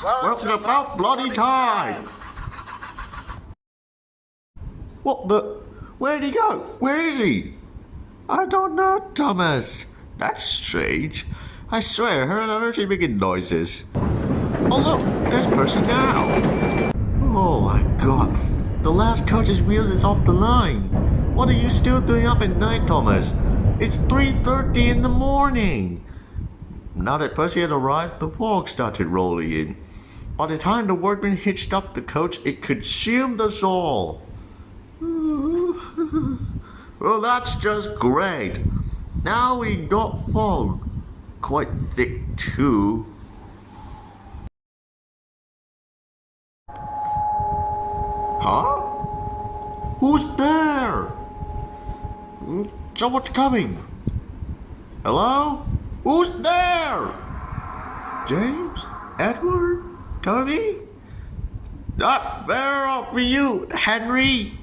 Welcome about bloody time! What the? Where'd he go? Where is he? I don't know, Thomas. That's strange. I swear I heard another tree making noises. Oh look, there's Percy now. Oh my god. The last coach's wheels is off the line. What are you still doing up at night, Thomas? It's 3:30 in the morning. Now that Percy had arrived, the fog started rolling in. By the time the workman hitched up the coach, it consumed us all. Well, that's just great. Now we got fog. Quite thick, too. Huh? Who's there? Someone's coming. Hello? Who's there? James? Edward? Tony? Not better off for you, Henry.